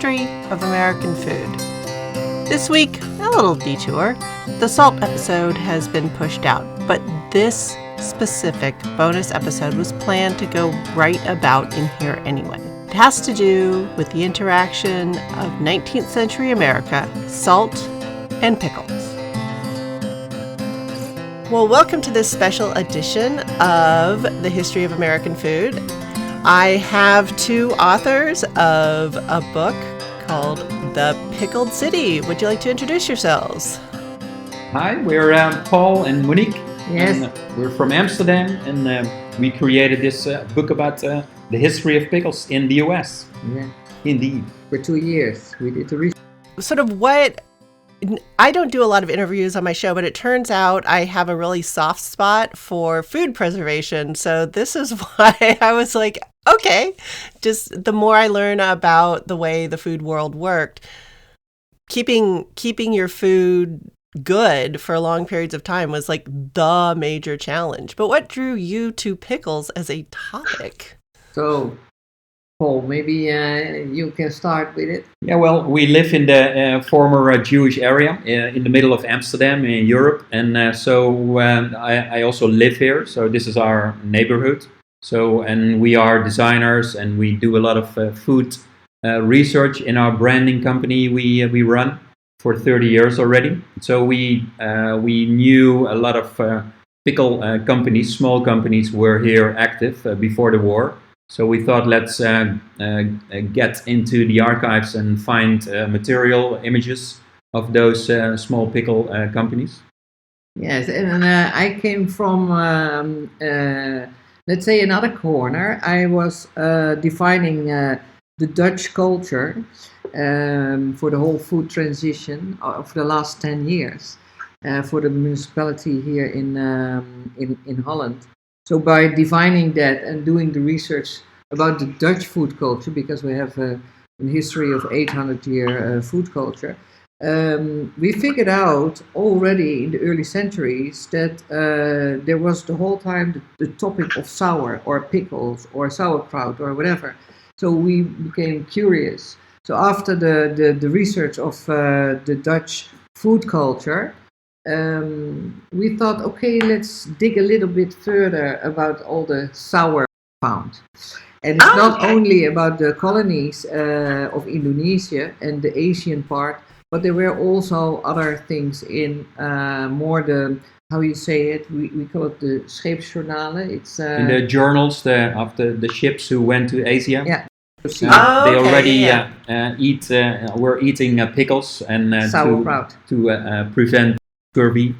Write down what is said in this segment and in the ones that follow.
history of American food. This week, a little detour. The salt episode has been pushed out, but this specific bonus episode was planned to go right about in here anyway. It has to do with the interaction of 19th century America, salt, and pickles. Well, welcome to this special edition of the History of American Food. I have two authors of a book called The Pickled City. Would you like to introduce yourselves? Hi, we're Paul and Monique. Yes. And, we're from Amsterdam, and we created this book about the history of pickles in the US. Yeah. Indeed. For 2 years, we did the research. Sort of what... I don't do a lot of interviews on my show, but it turns out I have a really soft spot for food preservation. So this is why I was like, okay, just the more I learn about the way the food world worked, keeping your food good for long periods of time was like the major challenge. But what drew you to pickles as a topic? So, Paul, maybe you can start with it. Yeah, well, we live in the former Jewish area in the middle of Amsterdam in Europe, and so I also live here. So this is our neighborhood. So, and we are designers, and we do a lot of food research in our branding company we run for 30 years already. So we knew a lot of pickle companies, small companies were here active before the war. So we thought, let's get into the archives and find material images of those small pickle companies. Yes, and I came from, let's say, another corner. I was defining the Dutch culture for the whole food transition of the last 10 years for the municipality here in Holland. So by defining that and doing the research about the Dutch food culture, because we have a history of 800-year food culture, we figured out already in the early centuries that there was the whole time the topic of sour or pickles or sauerkraut or whatever. So we became curious. So after the research of the Dutch food culture, we thought, okay, let's dig a little bit further about all the sour found. And it's not only about the colonies of Indonesia and the Asian part, but there were also other things in more the, how you say it, we call it the scheepsjournalen. It's in the journals of the ships who went to Asia. Yeah. They already were eating pickles and sauerkraut to prevent scurvy.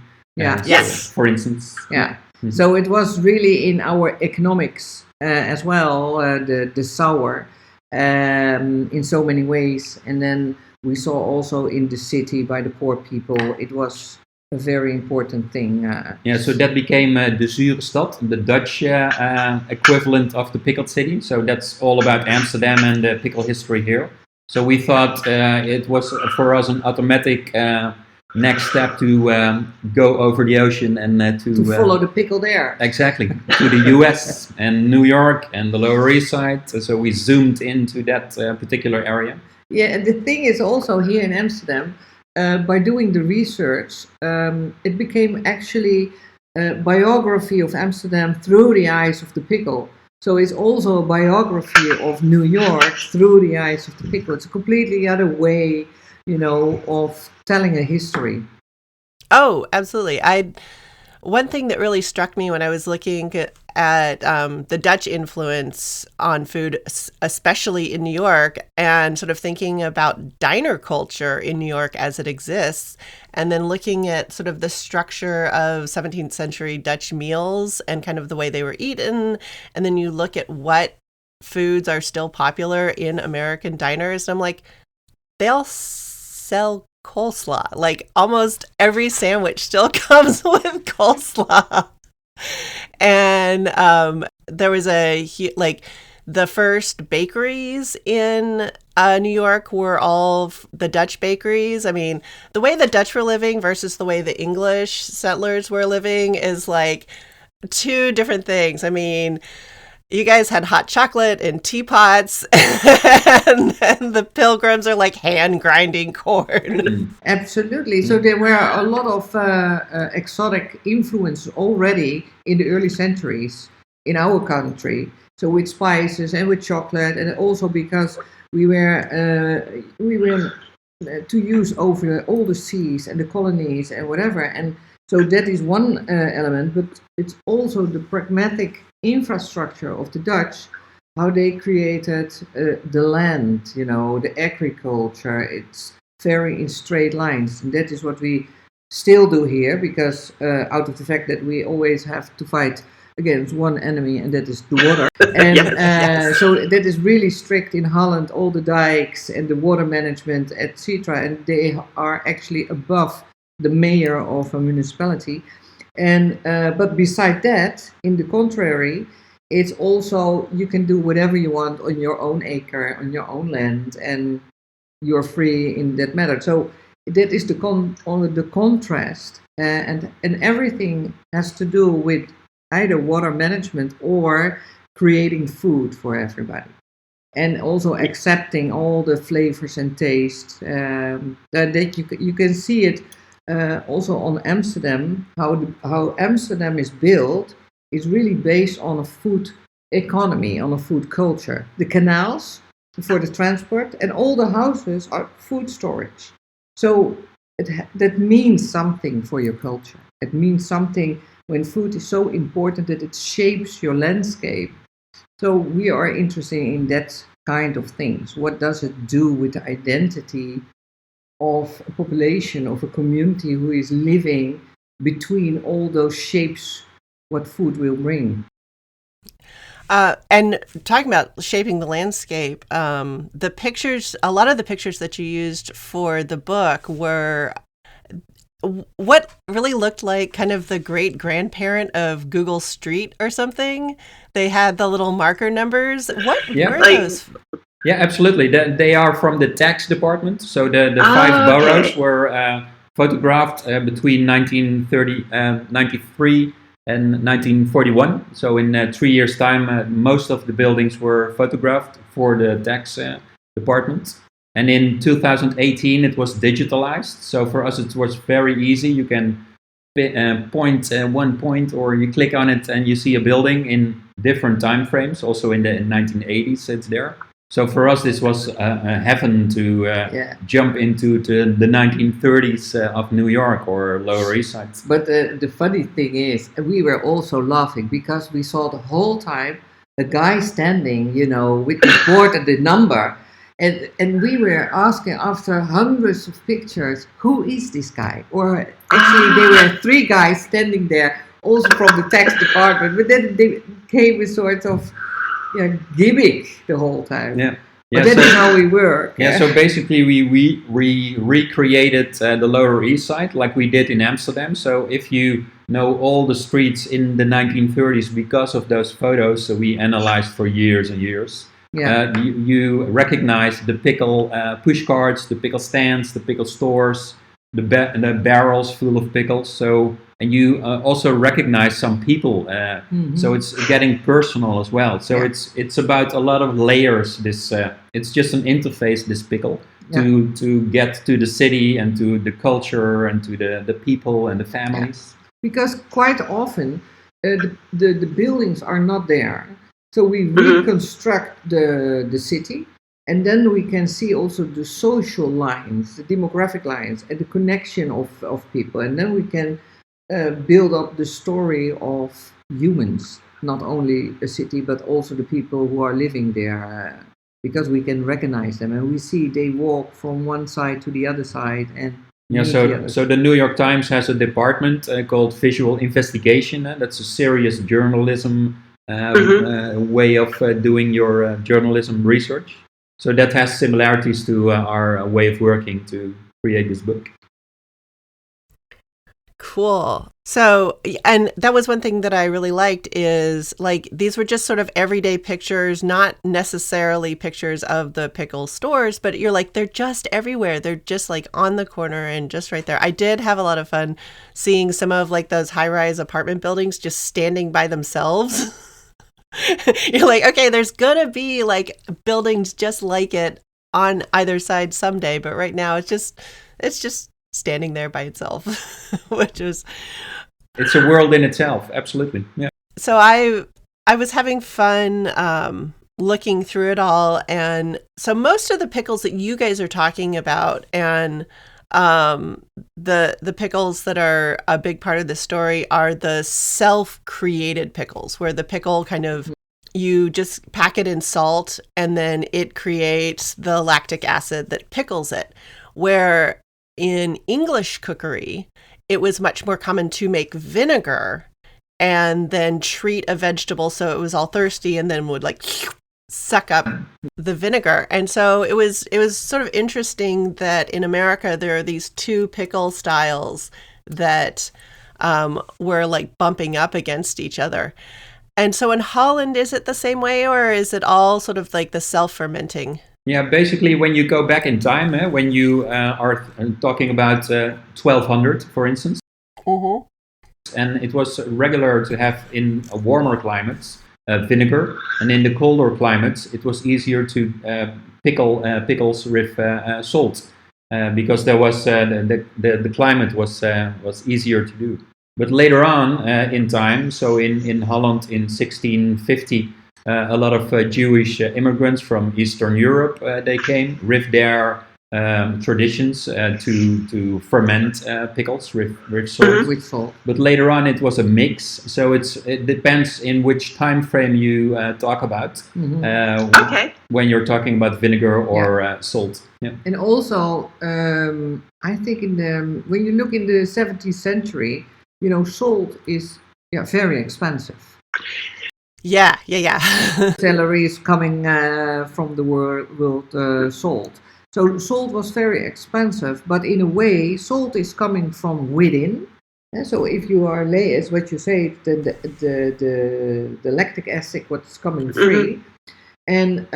For instance. Yeah. Mm-hmm. So it was really in our economics as well, the sour in so many ways. And then we saw also in the city by the poor people, it was a very important thing. So that became de Zure Stad, the Dutch equivalent of the Pickled City. So that's all about Amsterdam and the pickle history here. So we thought it was for us an automatic next step to go over the ocean and to follow the pickle there. Exactly, to the US and New York and the Lower East Side. So we zoomed into that particular area. Yeah, and the thing is also here in Amsterdam, by doing the research, it became actually a biography of Amsterdam through the eyes of the pickle. So it's also a biography of New York through the eyes of the pickle. It's a completely other way, of telling a history. Oh, absolutely. One thing that really struck me when I was looking at the Dutch influence on food, especially in New York, and sort of thinking about diner culture in New York as it exists, and then looking at sort of the structure of 17th century Dutch meals and kind of the way they were eaten, and then you look at what foods are still popular in American diners, and I'm like, they all sell coleslaw. Like almost every sandwich still comes with coleslaw. And there was the first bakeries in New York were all the Dutch bakeries. I mean, the way the Dutch were living versus the way the English settlers were living is like two different things. I mean, you guys had hot chocolate and teapots, and the pilgrims are like hand grinding corn. Absolutely. So there were a lot of exotic influences already in the early centuries in our country. So with spices and with chocolate, and also because we were to use over all the seas and the colonies and whatever. And so that is one element, but it's also the pragmatic infrastructure of the Dutch, how they created the land, the agriculture. It's very in straight lines, and that is what we still do here, because out of the fact that we always have to fight against one enemy, and that is the water. And so that is really strict in Holland, all the dikes and the water management, etc. And they are actually above the mayor of a municipality. And but beside that, in the contrary, it's also, you can do whatever you want on your own acre, on your own land, and you're free in that matter. So that is the contrast, and everything has to do with either water management or creating food for everybody, and also accepting all the flavors and tastes. That you can see it also on Amsterdam. How Amsterdam is built is really based on a food economy, on a food culture. The canals for the transport, and all the houses are food storage. So that means something for your culture. It means something when food is so important that it shapes your landscape. So we are interested in that kind of things. What does it do with the identity of a population, of a community who is living between all those shapes, what food will bring? And talking about shaping the landscape, the pictures, a lot of the pictures that you used for the book were what really looked like kind of the great grandparent of Google Street or something. They had the little marker numbers. What were those? Yeah, absolutely. They are from the tax department. So the five boroughs were photographed between 1993 and 1941. So in 3 years' time, most of the buildings were photographed for the tax department. And in 2018, it was digitalized. So for us, it was very easy. You can point one point, or you click on it and you see a building in different time frames. Also in the 1980s, it's there. So for us, this was a heaven to jump into the 1930s of New York or Lower East Side. But the funny thing is, we were also laughing because we saw the whole time a guy standing, with the board and the number. And we were asking after hundreds of pictures, who is this guy? Or actually, there were three guys standing there, also from the tax department. But then they became a sort of gimmick the whole time. Yeah. But that is how we work. Yeah, so basically we recreated the Lower East Side like we did in Amsterdam. So if you know all the streets in the 1930s because of those photos, so we analyzed for years and years. Yeah. You recognize the pickle push carts, the pickle stands, the pickle stores, the barrels full of pickles. So, and you also recognize some people. So it's getting personal as well. So it's about a lot of layers. This it's just an interface. This pickle to get to the city and to the culture and to the people and the families. Because quite often the buildings are not there. So we reconstruct the city, and then we can see also the social lines, the demographic lines, and the connection of people. And then we can build up the story of humans, not only a city, but also the people who are living there, because we can recognize them. And we see they walk from one side to the other side. And so the New York Times has a department called Visual Investigation. That's a serious journalism way of doing your journalism research. So that has similarities to our way of working to create this book. Cool. So, and that was one thing that I really liked is like these were just sort of everyday pictures, not necessarily pictures of the pickle stores, but you're like, they're just everywhere. They're just like on the corner and just right there. I did have a lot of fun seeing some of like those high-rise apartment buildings just standing by themselves. You're like, okay, there's gonna be like buildings just like it on either side someday, but right now it's just standing there by itself, which is It's a world in itself. Absolutely. Yeah. so I was having fun looking through it all, and so most of the pickles that you guys are talking about, and the pickles that are a big part of the story are the self-created pickles, where the pickle kind of you just pack it in salt and then it creates the lactic acid that pickles it. Where in English cookery, it was much more common to make vinegar and then treat a vegetable so it was all thirsty and then would like suck up the vinegar. And so it was sort of interesting that in America there are these two pickle styles that were like bumping up against each other. And so in Holland, is it the same way, or is it all sort of like the self-fermenting? Yeah, basically, when you go back in time, when you are talking about 1200, for instance, Mm-hmm. and it was regular to have in warmer climates vinegar, and in the colder climates, it was easier to pickle pickles with salt because there was the climate was easier to do. But later on in time, so in Holland in 1650. A lot of Jewish immigrants from Eastern Europe, they came with their traditions to ferment pickles with salt. With salt. But later on, it was a mix. So it depends in which time frame you talk about when you're talking about vinegar or salt. Yeah. And also, I think when you look in the 17th century, salt is very expensive. Yeah. Celery is coming from the world salt. So salt was very expensive, but in a way, salt is coming from within. And so if you are as what you say, the lactic acid, what's coming free. And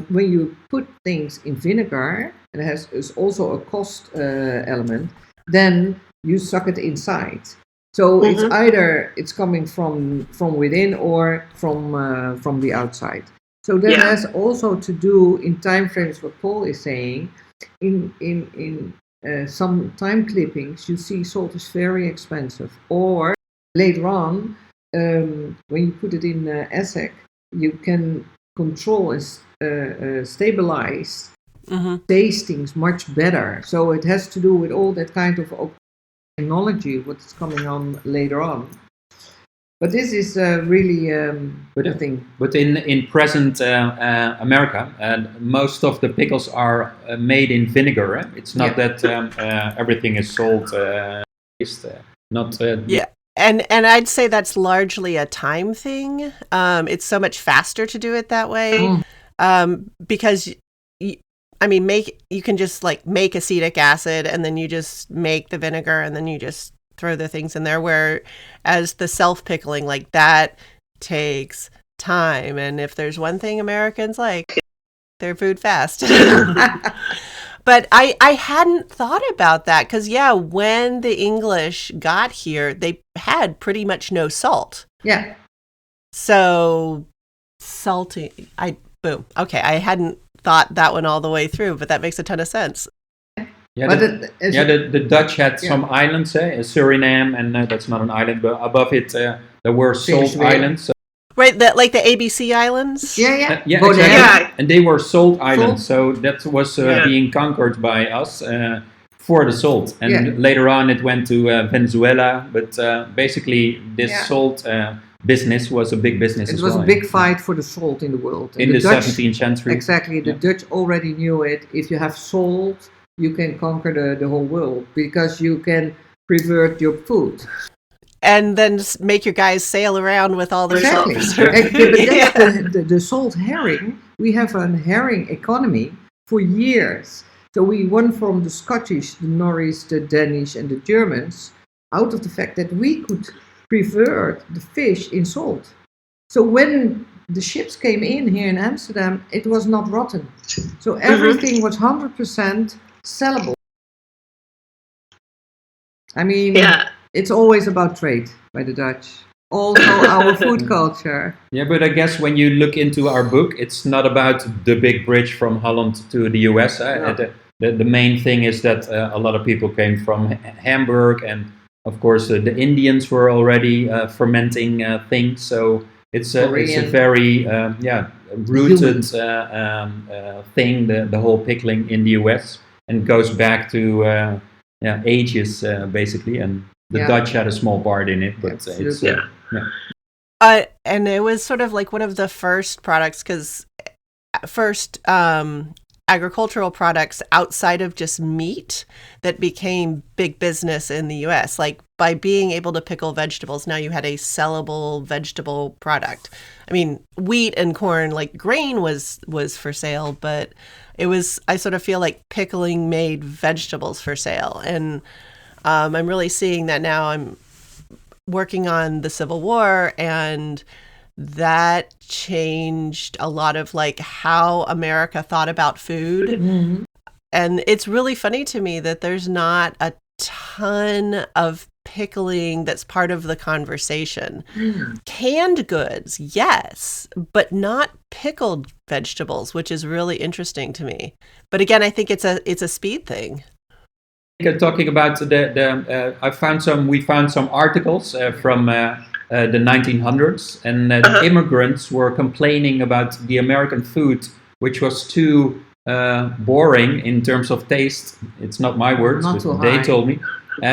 when you put things in vinegar, and it is also a cost element, then you suck it inside. So it's either it's coming from within or from the outside. So that has also to do in time frames what Paul is saying. In some time clippings, you see salt is very expensive. Or later on, when you put it in acid, you can control and stabilize tastings much better. So it has to do with all that kind of technology, what's coming on later on. But this is really a thing. But in present America, most of the pickles are made in vinegar. It's not that everything is salt. And I'd say that's largely a time thing. It's so much faster to do it that way because you can just like make acetic acid and then you just make the vinegar and then you just throw the things in there, whereas the self-pickling, like that takes time. And if there's one thing Americans like, they're food fast. But I hadn't thought about that because, when the English got here, they had pretty much no salt. Yeah. So salty, boom. Okay, I hadn't thought that one all the way through, but that makes a ton of sense. Yeah, the Dutch had some islands, Suriname, and that's not an island, but above it there were salt islands. Right, like the ABC Islands? Yeah. Exactly. Yeah. And they were salt islands, so that was being conquered by us for the salt. And later on it went to Venezuela, but basically this salt business was a big business as well. It was a big fight for the salt in the world. And in the Dutch, 17th century. Exactly, the Dutch already knew it. If you have salt, you can conquer the whole world because you can preserve your food. And then make your guys sail around with all their salt. The salt herring, we have a herring economy for years. So we won from the Scottish, the Norris, the Danish and the Germans out of the fact that we could preserve the fish in salt. So when the ships came in here in Amsterdam, it was not rotten. So everything was 100% sellable. I mean, it's always about trade by the Dutch. also our food culture. Yeah, but I guess when you look into our book, it's not about the big bridge from Holland to the US. No. The main thing is that a lot of people came from Hamburg, and of course the Indians were already fermenting things. So it's a very rooted thing, the whole pickling in the US, and goes back to ages basically. And the Dutch had a small part in it, but it's and it was sort of like one of the first products, because first agricultural products outside of just meat that became big business in the US. Like by being able to pickle vegetables, now you had a sellable vegetable product. I mean, wheat and corn, like grain was for sale, but I sort of feel like pickling made vegetables for sale. And I'm really seeing that now. I'm working on the Civil War, and that changed a lot of like how America thought about food. Mm-hmm. And it's really funny to me that there's not a ton of pickling that's part of the conversation. Canned goods, yes, but not pickled vegetables, which is really interesting to me. But again, I think it's a speed thing. Talking about we found some articles from the 1900s, and immigrants were complaining about the American food, which was too boring in terms of taste. It's not my words, but they told me.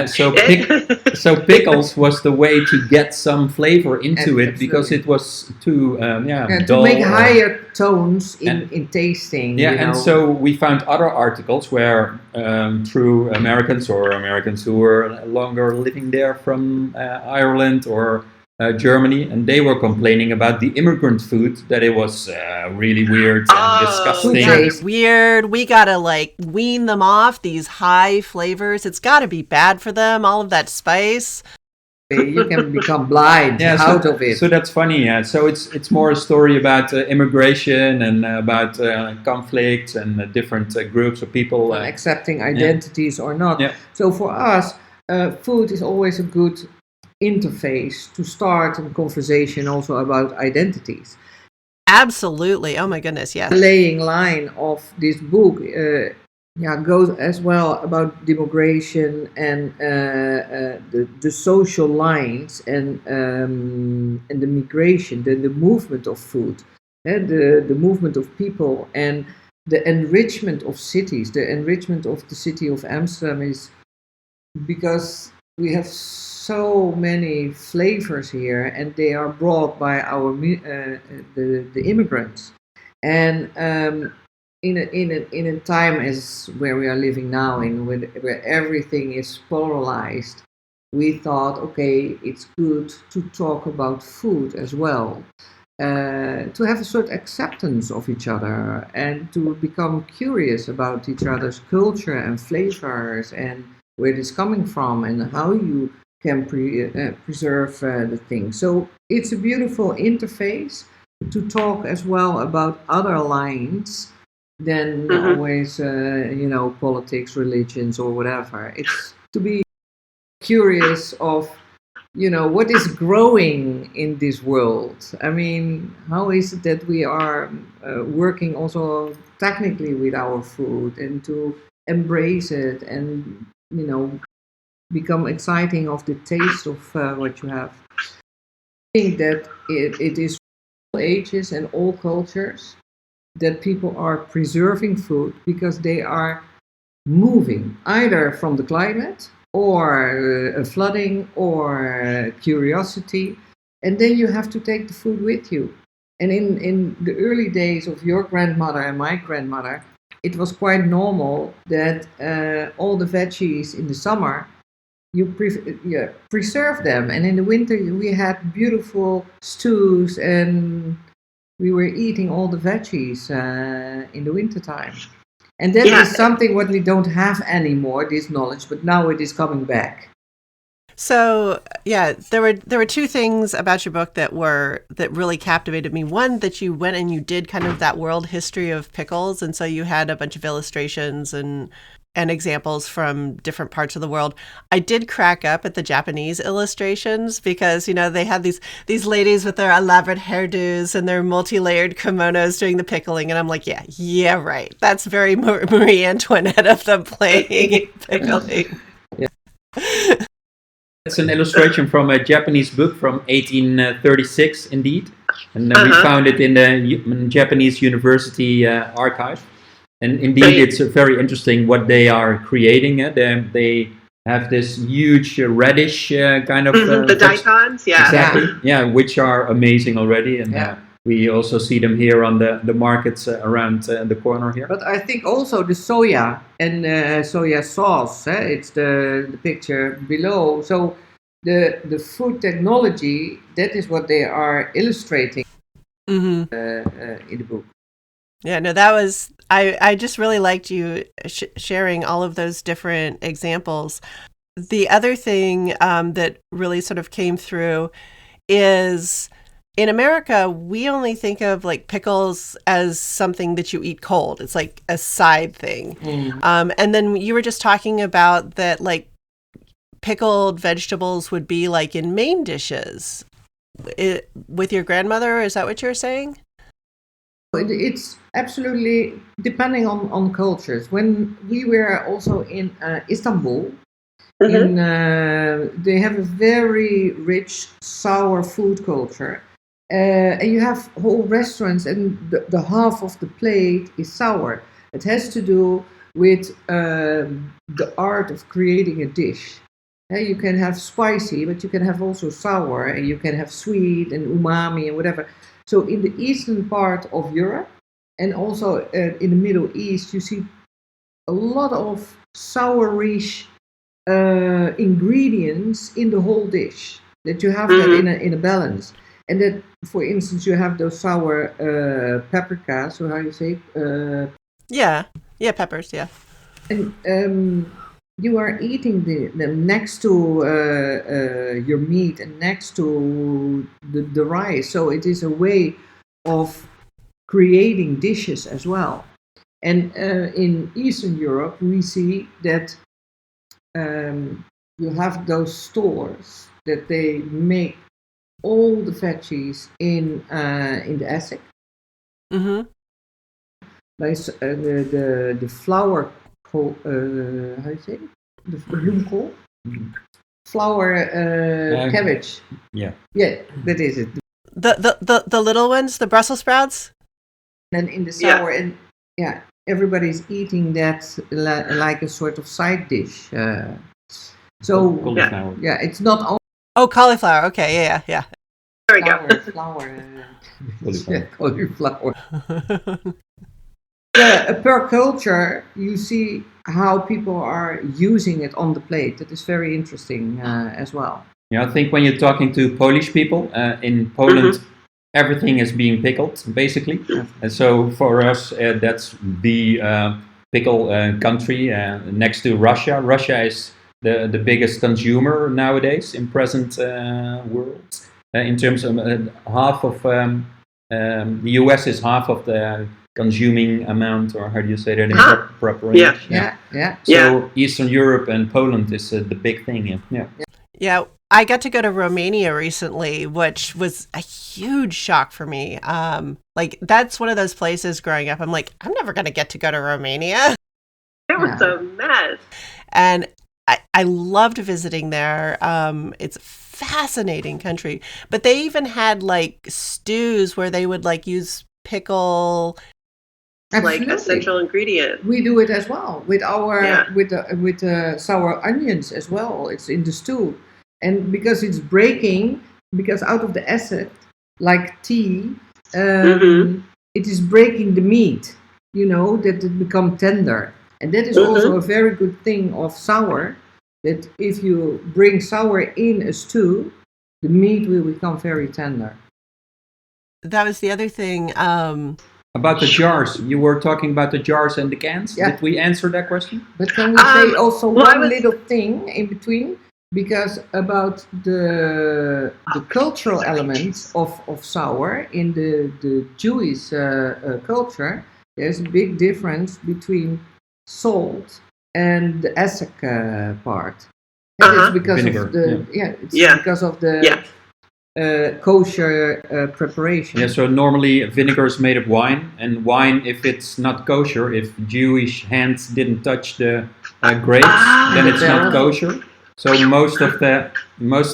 So pickles was the way to get some flavor into it, because it was too dull, to make higher tones in tasting. And so we found other articles where true Americans or Americans who were longer living there from Ireland or Germany, and they were complaining about the immigrant food, that it was really weird and disgusting. Weird. We gotta like wean them off these high flavors. It's gotta be bad for them. All of that spice. You can become blind out of it. So that's funny. Yeah. So it's more a story about immigration and about conflicts and different groups of people accepting identities or not. Yeah. So for us, food is always a good interface to start a conversation also about identities. Absolutely. Oh my goodness, yes. The laying line of this book goes as well about demigration and the social lines and the migration, the movement of food, and the movement of people, and the enrichment of cities. The enrichment of the city of Amsterdam is because we have so many flavors here, and they are brought by our the immigrants. And in a time as where we are living now, where everything is polarized, we thought, okay, it's good to talk about food as well, to have a certain acceptance of each other, and to become curious about each other's culture and flavors, and where it's coming from, and how you can preserve the thing. So it's a beautiful interface to talk as well about other lines than always, politics, religions, or whatever. It's to be curious of, what is growing in this world. I mean, how is it that we are working also technically with our food, and to embrace it, and become exciting of the taste of what you have. I think that it is all ages and all cultures that people are preserving food, because they are moving either from the climate or flooding or curiosity, and then you have to take the food with you. And in the early days of your grandmother and my grandmother, it was quite normal that all the veggies in the summer, you preserve them, and in the winter we had beautiful stews, and we were eating all the veggies in the wintertime. And that is something what we don't have anymore, this knowledge, but now it is coming back. So there were two things about your book that really captivated me. One, that you went and you did kind of that world history of pickles, and so you had a bunch of illustrations and and examples from different parts of the world. I did crack up at the Japanese illustrations because, they had these ladies with their elaborate hairdos and their multi-layered kimonos doing the pickling. And I'm like, yeah, right. That's very Marie Antoinette of them playing pickling. It's an illustration from a Japanese book from 1836, indeed. And we found it in the Japanese University archive. And indeed, it's very interesting what they are creating. They have this huge reddish kind of... the daikons, Exactly, which are amazing already. And we also see them here on the markets around the corner here. But I think also the soya and soya sauce, it's the picture below. So the food technology, that is what they are illustrating in the book. Yeah, no, that was, I just really liked you sharing all of those different examples. The other thing that really sort of came through is in America, we only think of like pickles as something that you eat cold. It's like a side thing. And then you were just talking about that, like pickled vegetables would be like in main dishes with your grandmother. Is that what you're saying? It's absolutely depending on cultures. When we were also in Istanbul, they have a very rich sour food culture. And you have whole restaurants and the half of the plate is sour. It has to do with the art of creating a dish. You can have spicy, but you can have also sour, and you can have sweet and umami and whatever. So in the eastern part of Europe and also in the Middle East, you see a lot of sourish ingredients in the whole dish, that you have that in a balance. And that, for instance, you have those sour paprika, so how you say? Peppers, yeah. And you are eating them next to your meat and next to the rice. So it is a way of creating dishes as well. And in Eastern Europe, we see that you have those stores that they make all the veggies in the acid. Like the flour, how you say it? The bloemkool? Flour cabbage. Yeah, that is it. The little ones, the Brussels sprouts. And in the sour, and everybody's eating that like a sort of side dish. Cauliflower. It's not only. Oh, cauliflower. Okay, yeah. There we go. Flour. Cauliflower. Per culture, you see how people are using it on the plate. That is very interesting as well. Yeah, I think when you're talking to Polish people in Poland, everything is being pickled, basically. And so for us, that's the pickle country next to Russia. Russia is the biggest consumer nowadays in present world. In terms of half of the US is half of the consuming amount, or how do you say that in proper English? Yeah. So Eastern Europe and Poland is the big thing. Yeah. I got to go to Romania recently, which was a huge shock for me. Like that's one of those places growing up, I'm like, I'm never going to get to go to Romania. It was a mess. And I loved visiting there. It's a fascinating country, but they even had like stews where they would like use pickle. Absolutely. Like essential ingredient. We do it as well with our with the sour onions as well. It's in the stew, and because it's breaking, because out of the acid, like tea, it is breaking the meat. That it become tender, and that is also a very good thing of sour. That if you bring sour in a stew, the meat will become very tender. That was the other thing. About the jars, you were talking about the jars and the cans. Yeah. Did we answer that question? But can we say also one little thing in between? Because about the cultural elements of sour in the Jewish culture, there's a big difference between salt and the Essek part. And it's because Vinegar, of the because of the kosher preparation. Yeah, so normally vinegar is made of wine, and wine, if it's not kosher, if Jewish hands didn't touch the grapes, then it's not kosher. So most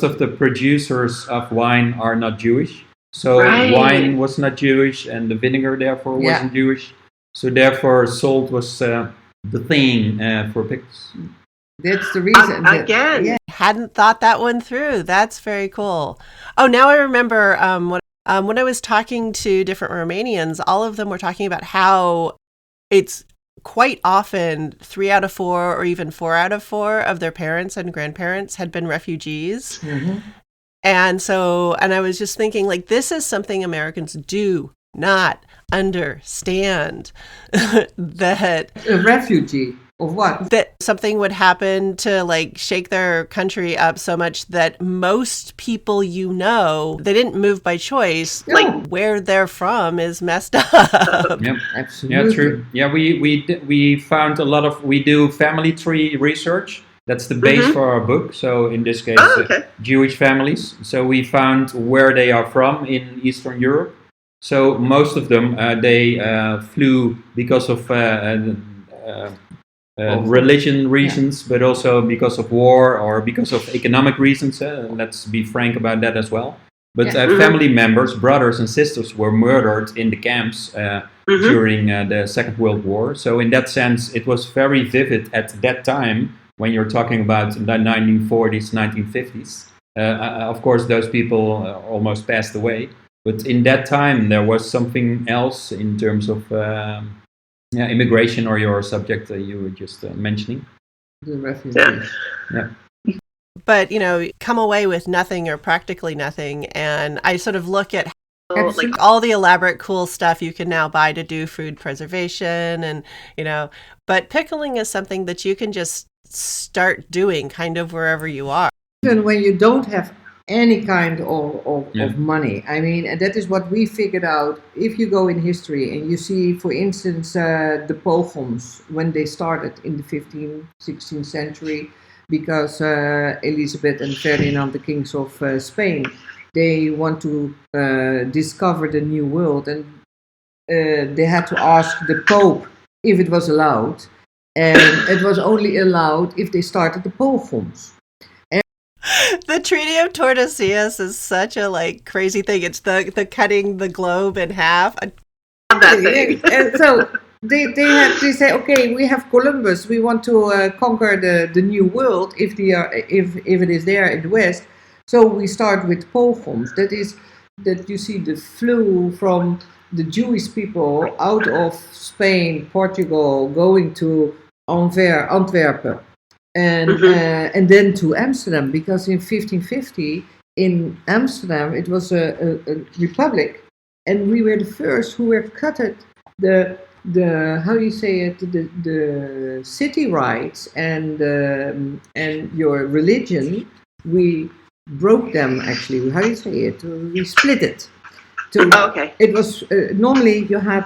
of the producers of wine are not Jewish. So wine was not Jewish, and the vinegar therefore wasn't Jewish. So therefore, salt was the thing for pickles. That's the reason. Again. Hadn't thought that one through. That's very cool. Oh, now I remember when I was talking to different Romanians, all of them were talking about how it's quite often 3 out of 4 or even 4 out of 4 of their parents and grandparents had been refugees. Mm-hmm. And I was just thinking, like, this is something Americans do not understand. That a refugee of what? That something would happen to like shake their country up so much that most people they didn't move by choice. No. Like where they're from is messed up. Yep. Absolutely. Yeah, true. Yeah, we found we do family tree research. That's the base for our book. So in this case, Jewish families. So we found where they are from in Eastern Europe. So most of them, they flew because of religion reasons, but also because of war or because of economic reasons. Let's be frank about that as well. But family members, brothers and sisters were murdered in the camps during the Second World War. So in that sense, it was very vivid at that time when you're talking about the 1940s, 1950s. Of course, those people almost passed away. But in that time, there was something else in terms of immigration or your subject you were just mentioning. The refugees. Yeah. But, come away with nothing or practically nothing. And I sort of look at like all the elaborate cool stuff you can now buy to do food preservation and, but pickling is something that you can just start doing kind of wherever you are. Even when you don't have any kind of money. I mean, and that is what we figured out. If you go in history and you see, for instance, the pogroms, when they started in the 15th, 16th century, because Elizabeth and Ferdinand, the kings of Spain, they want to discover the new world, and they had to ask the Pope if it was allowed, and it was only allowed if they started the pogroms. The Treaty of Tordesillas is such a crazy thing. It's the cutting the globe in half. That thing. And so they say, okay, we have Columbus. We want to conquer the new world if it is there in the West. So we start with pogroms. That is that you see the flew from the Jewish people out of Spain, Portugal, going to Antwerp. And then to Amsterdam, because in 1550 in Amsterdam it was a republic, and we were the first who were cutted the how do you say it, the city rights and your religion. We broke them actually. How do you say it? We split it. It was normally you had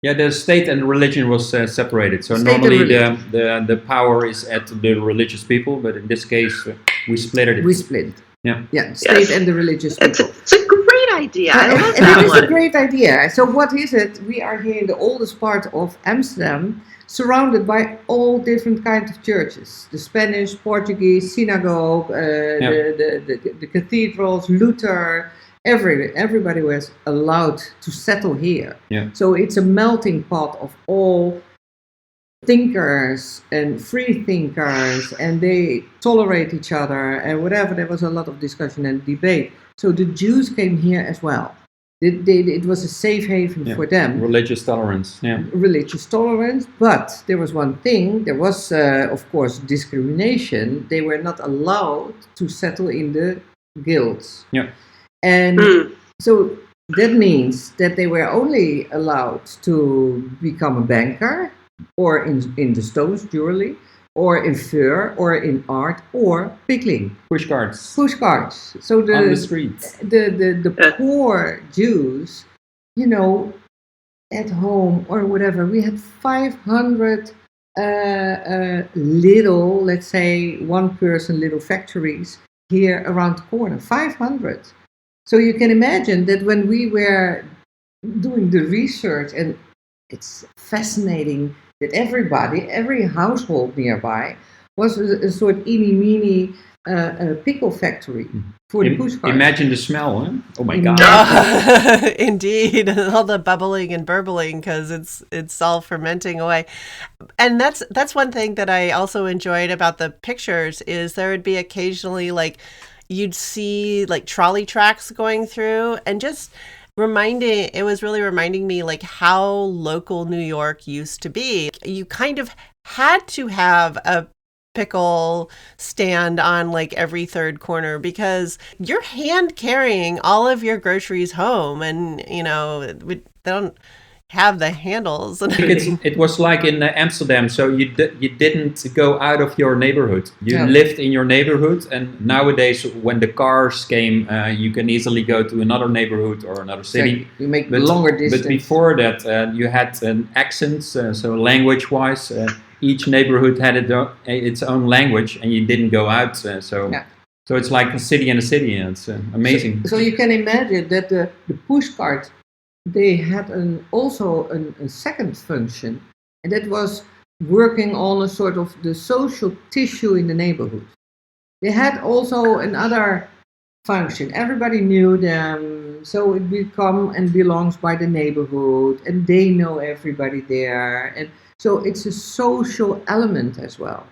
the state and religion was separated. So normally the power is at the religious people, but in this case we split it. We split it. Yeah. State and the religious people. It's a great idea. I love and that it is one. a great idea. So what is it? We are here in the oldest part of Amsterdam, surrounded by all different kinds of churches: the Spanish, Portuguese, synagogue, the cathedrals, Luther. Everybody was allowed to settle here. Yeah. So it's a melting pot of all thinkers and free thinkers, and they tolerate each other and whatever. There was a lot of discussion and debate. So the Jews came here as well. It was a safe haven for them. Religious tolerance. Yeah. Religious tolerance, but there was one thing. There was, of course, discrimination. They were not allowed to settle in the guilds. Yeah. And so that means that they were only allowed to become a banker, or in the stones jewelry, or in fur, or in art, or pickling. Push carts. So on the streets. The poor Jews, at home or whatever, we had 500 little, let's say, one-person little factories here around the corner. 500. So you can imagine that when we were doing the research, and it's fascinating that every household nearby was a sort of eeny-meeny pickle factory for the pushcarts. Imagine the smell, huh? Oh my God. Indeed, all the bubbling and burbling because it's all fermenting away. And that's one thing that I also enjoyed about the pictures is there would be occasionally like you'd see like trolley tracks going through and just it was really reminding me like how local New York used to be. You kind of had to have a pickle stand on like every third corner because you're hand carrying all of your groceries home, and they don't have the handles. It was like in Amsterdam, so you didn't go out of your neighborhood. You lived in your neighborhood, and nowadays when the cars came, you can easily go to another neighborhood or another city. You make longer distance. But before that, you had an accent, so language-wise, each neighborhood had its own language, and you didn't go out. So it's like a city in a city. It's amazing. So you can imagine that the pushcart, they had also a second function, and that was working on a sort of the social tissue in the neighborhood. They had also another function. Everybody knew them, so it belongs by the neighborhood, and they know everybody there, and so it's a social element as well.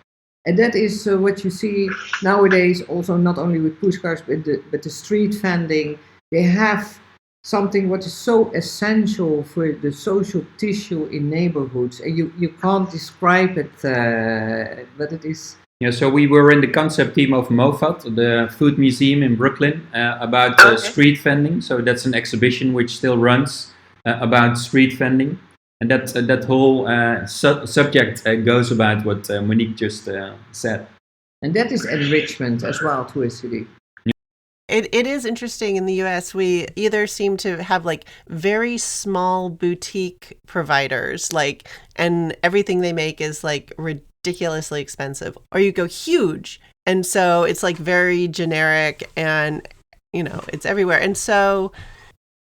And that is what you see nowadays, also not only with pushcarts, but the street vending. They have something what is so essential for the social tissue in neighborhoods, and you can't describe it, but it is. Yeah, so we were in the concept team of MoFat, the food museum in Brooklyn, about street vending. So that's an exhibition which still runs about street vending, and that whole subject goes about what Monique just said. And that is enrichment as well to a city. It is interesting in the US, we either seem to have like very small boutique providers, like, and everything they make is like ridiculously expensive, or you go huge. And so it's like very generic and, it's everywhere. And so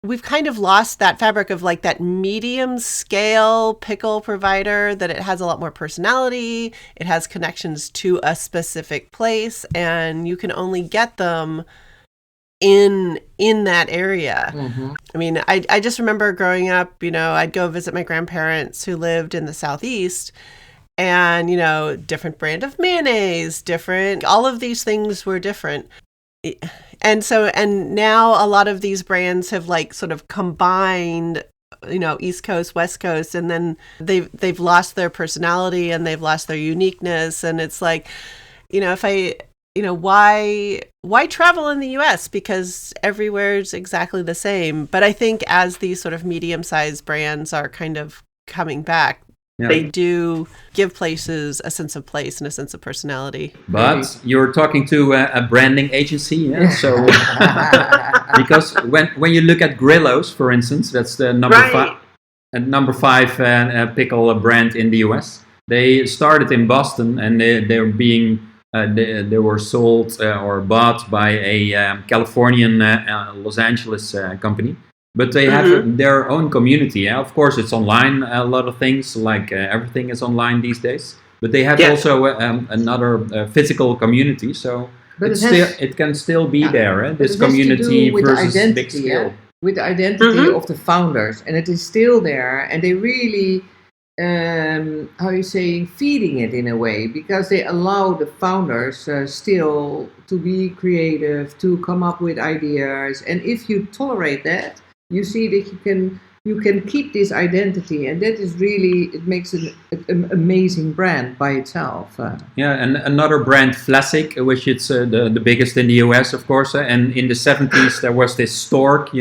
we've kind of lost that fabric of like that medium scale pickle provider, that it has a lot more personality. It has connections to a specific place, and you can only get them in that area. Mm-hmm. I mean, I just remember growing up, I'd go visit my grandparents who lived in the Southeast, and, different brand of mayonnaise, all of these things were different. And now a lot of these brands have like sort of combined, East Coast, West Coast, and then they've lost their personality and they've lost their uniqueness. And it's like, why travel in the US? Because everywhere is exactly the same. But I think as these sort of medium-sized brands are kind of coming back, they do give places a sense of place and a sense of personality. But you're talking to a branding agency, yeah? So because when you look at Grillo's, for instance, that's the number five pickle brand in the US. They started in Boston, and they're being they were sold or bought by a Californian Los Angeles company. But they have their own community. Of course, it's online. A lot of things, like everything is online these days. But they have also another physical community. So it can still be there. This community versus big scale. With the identity of the founders. And it is still there. And they really, feeding it in a way. Because they allow the founders still to be creative, to come up with ideas. And if you tolerate that, you see that you can keep this identity, and that is really, it makes an amazing brand by itself. And another brand, Classic, which is the biggest in the US, of course. And in the 70s, there was this stork,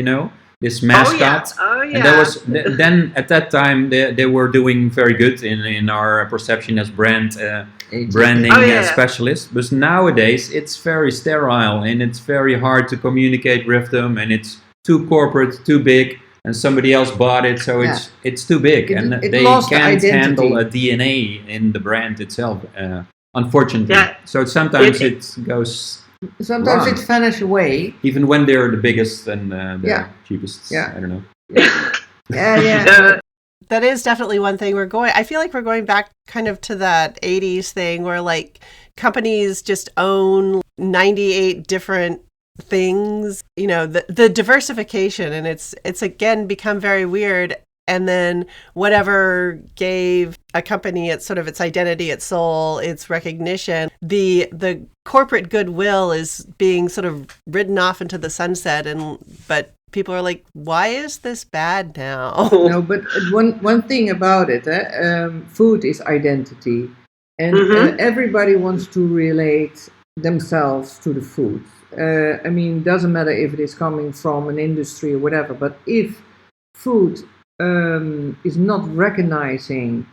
this mascot. Oh yeah. And that was then at that time they were doing very good in our perception as branding specialists. But nowadays, it's very sterile, and it's very hard to communicate with them, and it's too corporate, too big. and somebody else bought it, so it's too big, and they can't handle a DNA in the brand itself, unfortunately. Yeah. So sometimes it goes. Sometimes it vanishes away, even when they're the biggest and the cheapest. Yeah. I don't know. Yeah. That is definitely one thing I feel like we're going back kind of to that 80s thing where like companies just own 98 different things, the diversification, and it's again become very weird. And then whatever gave a company its sort of its identity, its soul, its recognition, the corporate goodwill is being sort of ridden off into the sunset. But people are like, why is this bad now? No, but one thing about it, food is identity, and everybody wants to relate themselves to the food. Doesn't matter if it is coming from an industry or whatever, but if food is not recognizing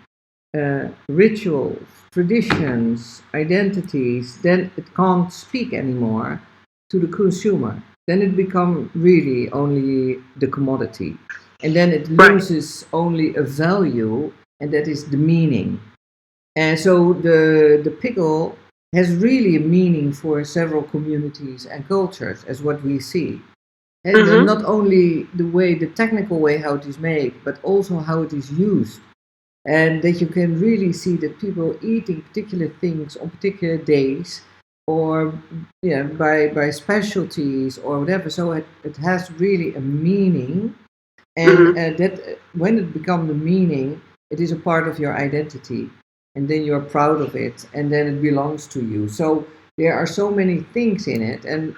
rituals, traditions, identities, then it can't speak anymore to the consumer. Then it becomes really only the commodity. And then it loses only a value, and that is the meaning. And so the pickle has really a meaning for several communities and cultures, as what we see. And not only the technical way how it is made, but also how it is used. And that you can really see that people eating particular things on particular days, or by specialties or whatever. So it has really a meaning, and that when it becomes the meaning, it is a part of your identity, and then you're proud of it, and then it belongs to you. So there are so many things in it, and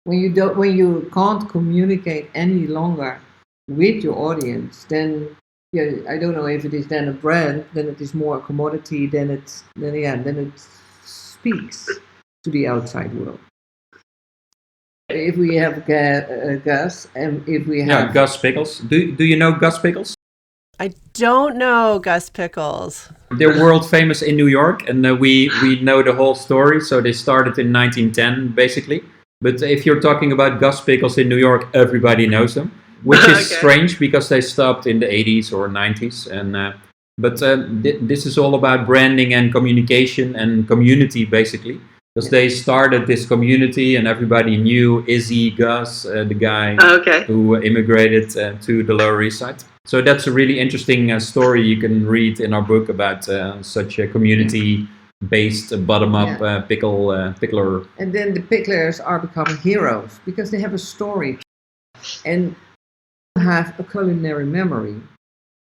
when you can't communicate any longer with your audience, then I don't know if it is then a brand, then it is more a commodity, then it speaks to the outside world. If we have Gus, and if we have Gus Pickles, do you know Gus Pickles? I don't know Gus Pickles. They're world famous in New York, and we know the whole story. So they started in 1910, basically. But if you're talking about Gus Pickles in New York, everybody knows them, which is strange because they stopped in the 80s or 90s. But this is all about branding and communication and community, basically. Because they started this community, and everybody knew Izzy Gus, the guy who immigrated to the Lower East Side. So that's a really interesting story you can read in our book about such a community-based, bottom-up pickler. And then the picklers are becoming heroes because they have a story and have a culinary memory.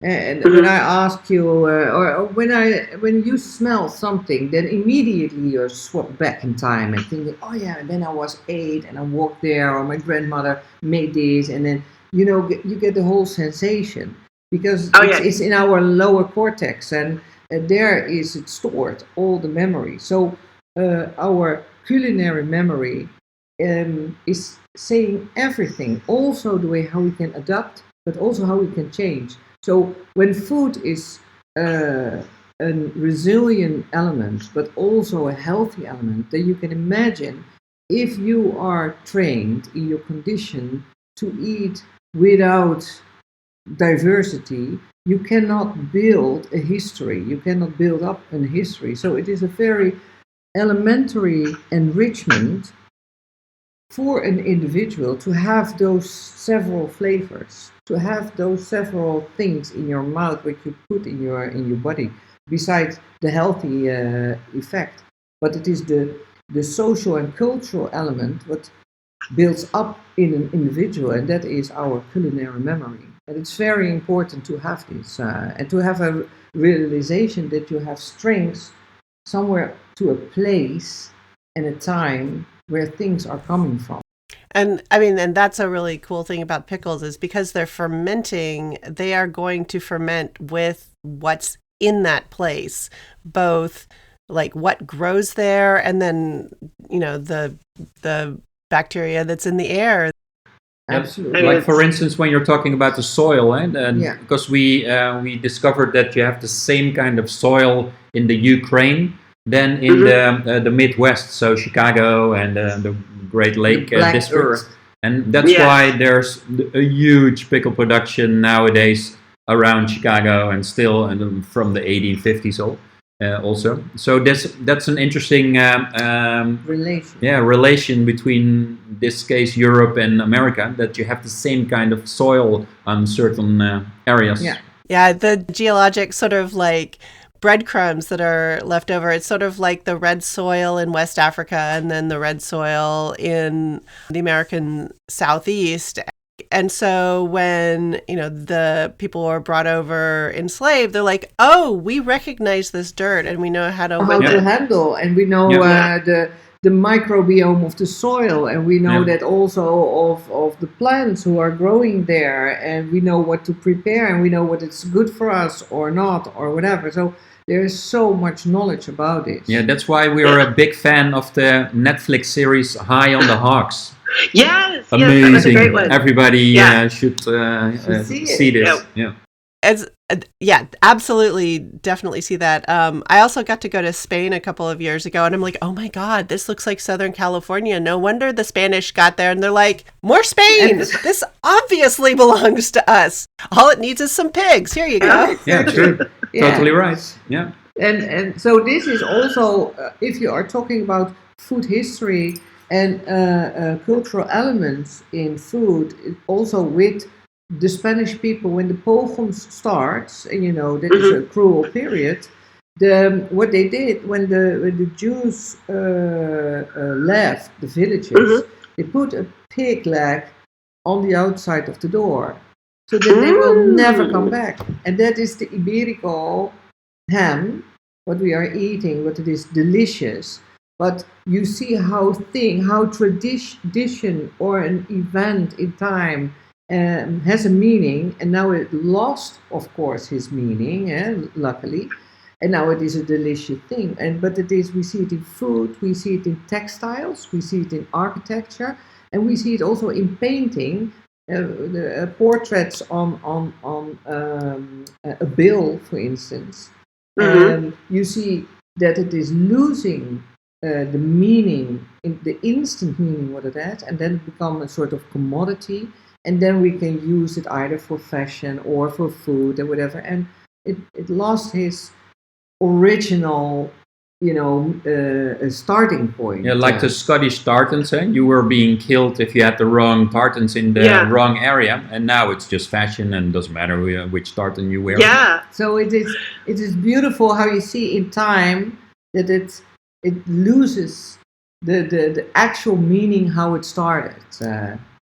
And when I ask you, or when you smell something, then immediately you're swapped back in time and thinking, oh yeah, then I was 8 and I walked there, or my grandmother made this, and then you get the whole sensation because it's in our lower cortex, and there is it stored all the memory. So our culinary memory is saying everything, also the way how we can adapt, but also how we can change. So when food is a resilient element, but also a healthy element, then you can imagine if you are trained in your condition to eat without diversity, you cannot build a history. You cannot build up a history. So it is a very elementary enrichment for an individual to have those several flavors, to have those several things in your mouth which you put in your body, besides the healthy effect. But it is the social and cultural element what builds up in an individual, and that is our culinary memory. And it's very important to have this, and to have a realization that you have strengths somewhere to a place and a time where things are coming from. And and that's a really cool thing about pickles is because they're fermenting, they are going to ferment with what's in that place, both like what grows there and then, the bacteria that's in the air. Absolutely. Like for instance, when you're talking about the soil, because we discovered that you have the same kind of soil in the Ukraine than in the Midwest, so Chicago and the Great Lake district. And that's Yes. why there's a huge pickle production nowadays around Chicago and still from the 1850s also. So that's an interesting relation between this case Europe and America, that you have the same kind of soil on certain areas. Yeah, the geologic sort of like breadcrumbs that are left over. It's sort of like the red soil in West Africa and then the red soil in the American Southeast. And so when, the people were brought over enslaved, they're like, oh, we recognize this dirt and we know how to handle, and we know the microbiome of the soil, and we know that also of the plants who are growing there, and we know what to prepare, and we know what it's good for us or not or whatever. So there's so much knowledge about it. Yeah, that's why we are a big fan of the Netflix series High on the Hogs. Yes, amazing. That was a great one. Everybody should see this. Absolutely, definitely see that. I also got to go to Spain a couple of years ago, and I'm like, oh my God, this looks like Southern California. No wonder the Spanish got there, and they're like, more Spain. This obviously belongs to us. All it needs is some pigs. Here you go. Yeah, true. Totally right. Yeah. And so this is also, if you are talking about food history and cultural elements in food, also with the Spanish people, when the pogroms starts, and that is a cruel period. What they did when the Jews left the villages, they put a pig leg on the outside of the door, so that they will never come back. And that is the Iberico ham, what we are eating, what it is delicious. But you see how tradition or an event in time has a meaning, and now it lost, of course, his meaning, luckily, and now it is a delicious thing. But we see it in food, we see it in textiles, we see it in architecture, and we see it also in painting. The portraits on a bill, for instance. You see that it is losing the meaning, the instant meaning what it has, and then become a sort of commodity, and then we can use it either for fashion or for food or whatever, and it lost his original starting point. Yeah, like the Scottish tartans, you were being killed if you had the wrong tartans in the wrong area, and now it's just fashion and doesn't matter which tartan you wear. Yeah. So it is beautiful how you see in time that it loses the actual meaning how it started.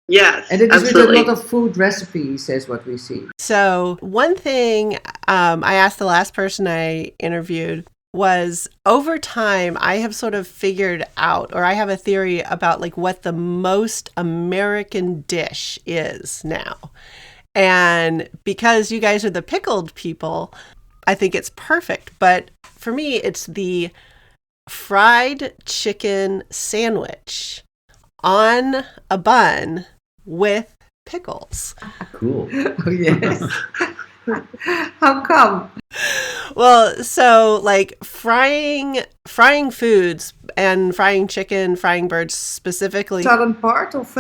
Yes, and it is absolutely. with a lot of food recipes, is what we see. So one thing I asked the last person I interviewed was, over time, I have sort of figured out, or I have a theory about like what the most American dish is now. And because you guys are the pickled people, I think it's perfect. But for me, it's the fried chicken sandwich on a bun with pickles. Cool. Oh, yes. How come? Well, so like frying foods and frying chicken, frying birds specifically. Southern part of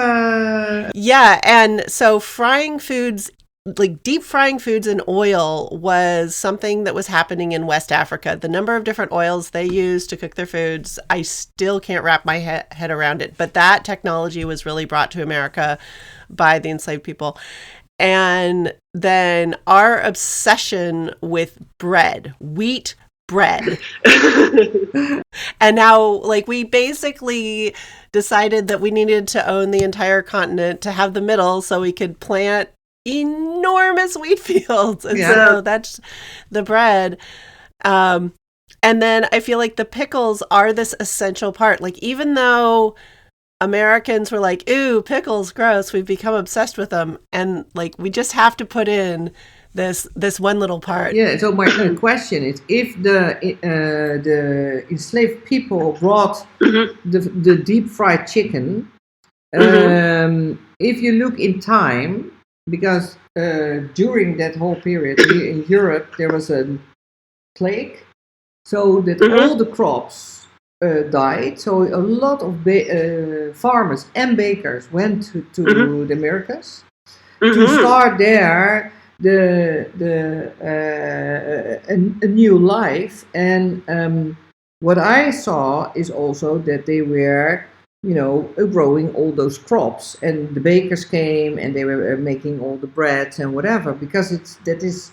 Yeah, and so frying foods, like deep frying foods in oil, was something that was happening in West Africa. The number of different oils they use to cook their foods, I still can't wrap my head around it. But that technology was really brought to America by the enslaved people. And then our obsession with bread, wheat bread. And now, like, we basically decided that we needed to own the entire continent to have the middle so we could plant enormous wheat fields. And so that's the bread. And then I feel like the pickles are this essential part. Like, even though Americans were like, ooh, pickles, gross, we've become obsessed with them. And like, we just have to put in this one little part. Yeah, so my question is, if the enslaved people brought the deep fried chicken, if you look in time, because during that whole period in Europe there was a plague, so that all the crops died. So a lot of farmers and bakers went to the Americas to start there a new life. And what I saw is also that they were, growing all those crops, and the bakers came and they were making all the breads and whatever, because that is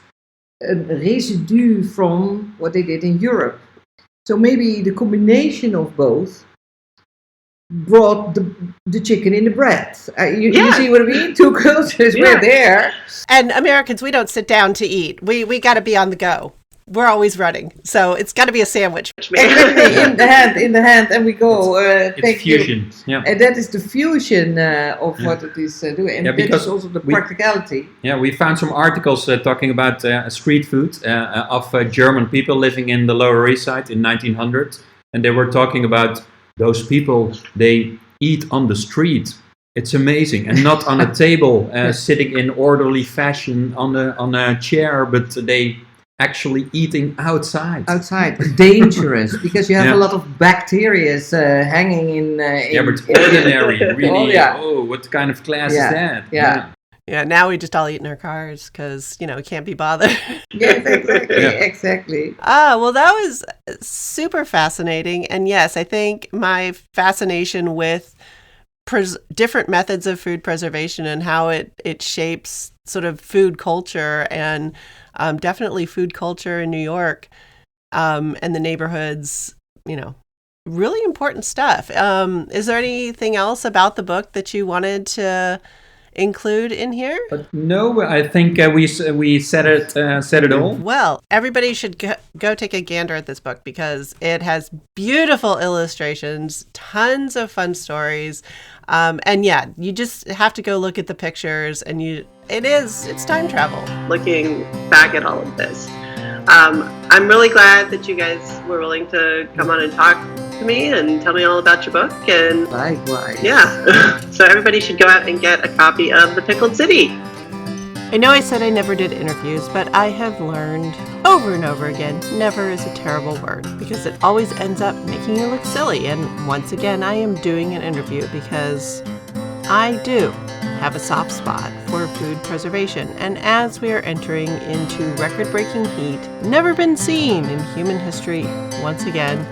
a residue from what they did in Europe. So maybe the combination of both brought the chicken in the bread. You see what I mean? Two cultures were there. And Americans, we don't sit down to eat. We got to be on the go. We're always running, so it's got to be a sandwich. Exactly, in the hand, and we go. It's fusion, yeah. And that is the fusion of what it is doing, and that is also the practicality. Yeah, we found some articles talking about street food of German people living in the Lower East Side in 1900, and they were talking about those people. They eat on the street. It's amazing, and not on a table, sitting in orderly fashion on a chair, but they actually eating outside. Dangerous, because you have a lot of bacteria hanging in but ordinary, really. What kind of class is that? Yeah, now we just all eat in our cars because, we can't be bothered. Yes, exactly. Well, that was super fascinating. And yes, I think my fascination with different methods of food preservation and how it shapes sort of food culture, and definitely food culture in New York and the neighborhoods, really important stuff. Is there anything else about the book that you wanted to include in here? No, I think we said it all. Well, everybody should go take a gander at this book because it has beautiful illustrations, tons of fun stories, and you just have to go look at the pictures, and it's time travel. Looking back at all of this, I'm really glad that you guys were willing to come on and talk to me and tell me all about your book. And likewise. Yeah. So everybody should go out and get a copy of The Pickled City. I know I said I never did interviews, but I have learned over and over again, never is a terrible word, because it always ends up making you look silly. And once again, I am doing an interview because I do have a soft spot for food preservation. And as we are entering into record-breaking heat, never been seen in human history, once again,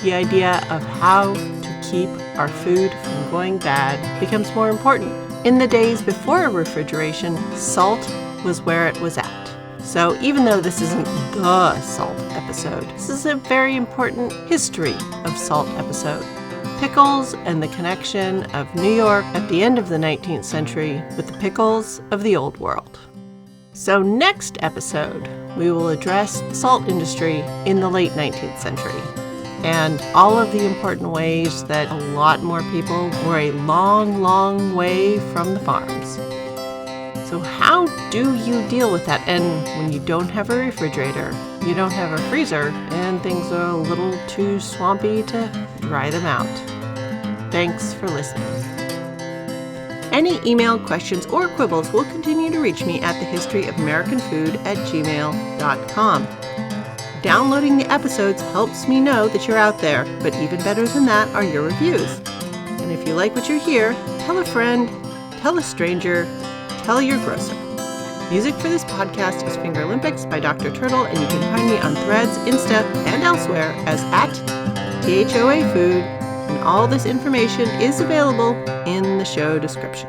the idea of how to keep our food from going bad becomes more important. In the days before refrigeration, salt was where it was at. So even though this isn't the salt episode, this is a very important history of salt episode. Pickles and the connection of New York at the end of the 19th century with the pickles of the Old World. So next episode, we will address the salt industry in the late 19th century and all of the important ways that a lot more people were a long, long way from the farms. So how do you deal with that? And when you don't have a refrigerator, you don't have a freezer, and things are a little too swampy to dry them out. Thanks for listening. Any email questions or quibbles will continue to reach me at thehistoryofamericanfood@gmail.com. Downloading the episodes helps me know that you're out there, but even better than that are your reviews. And if you like what you hear, tell a friend, tell a stranger, tell your grocer. Music for this podcast is Fingerlympics by Dr. Turtle, and you can find me on Threads, Insta, and elsewhere as @THOA Food, and all this information is available in the show description.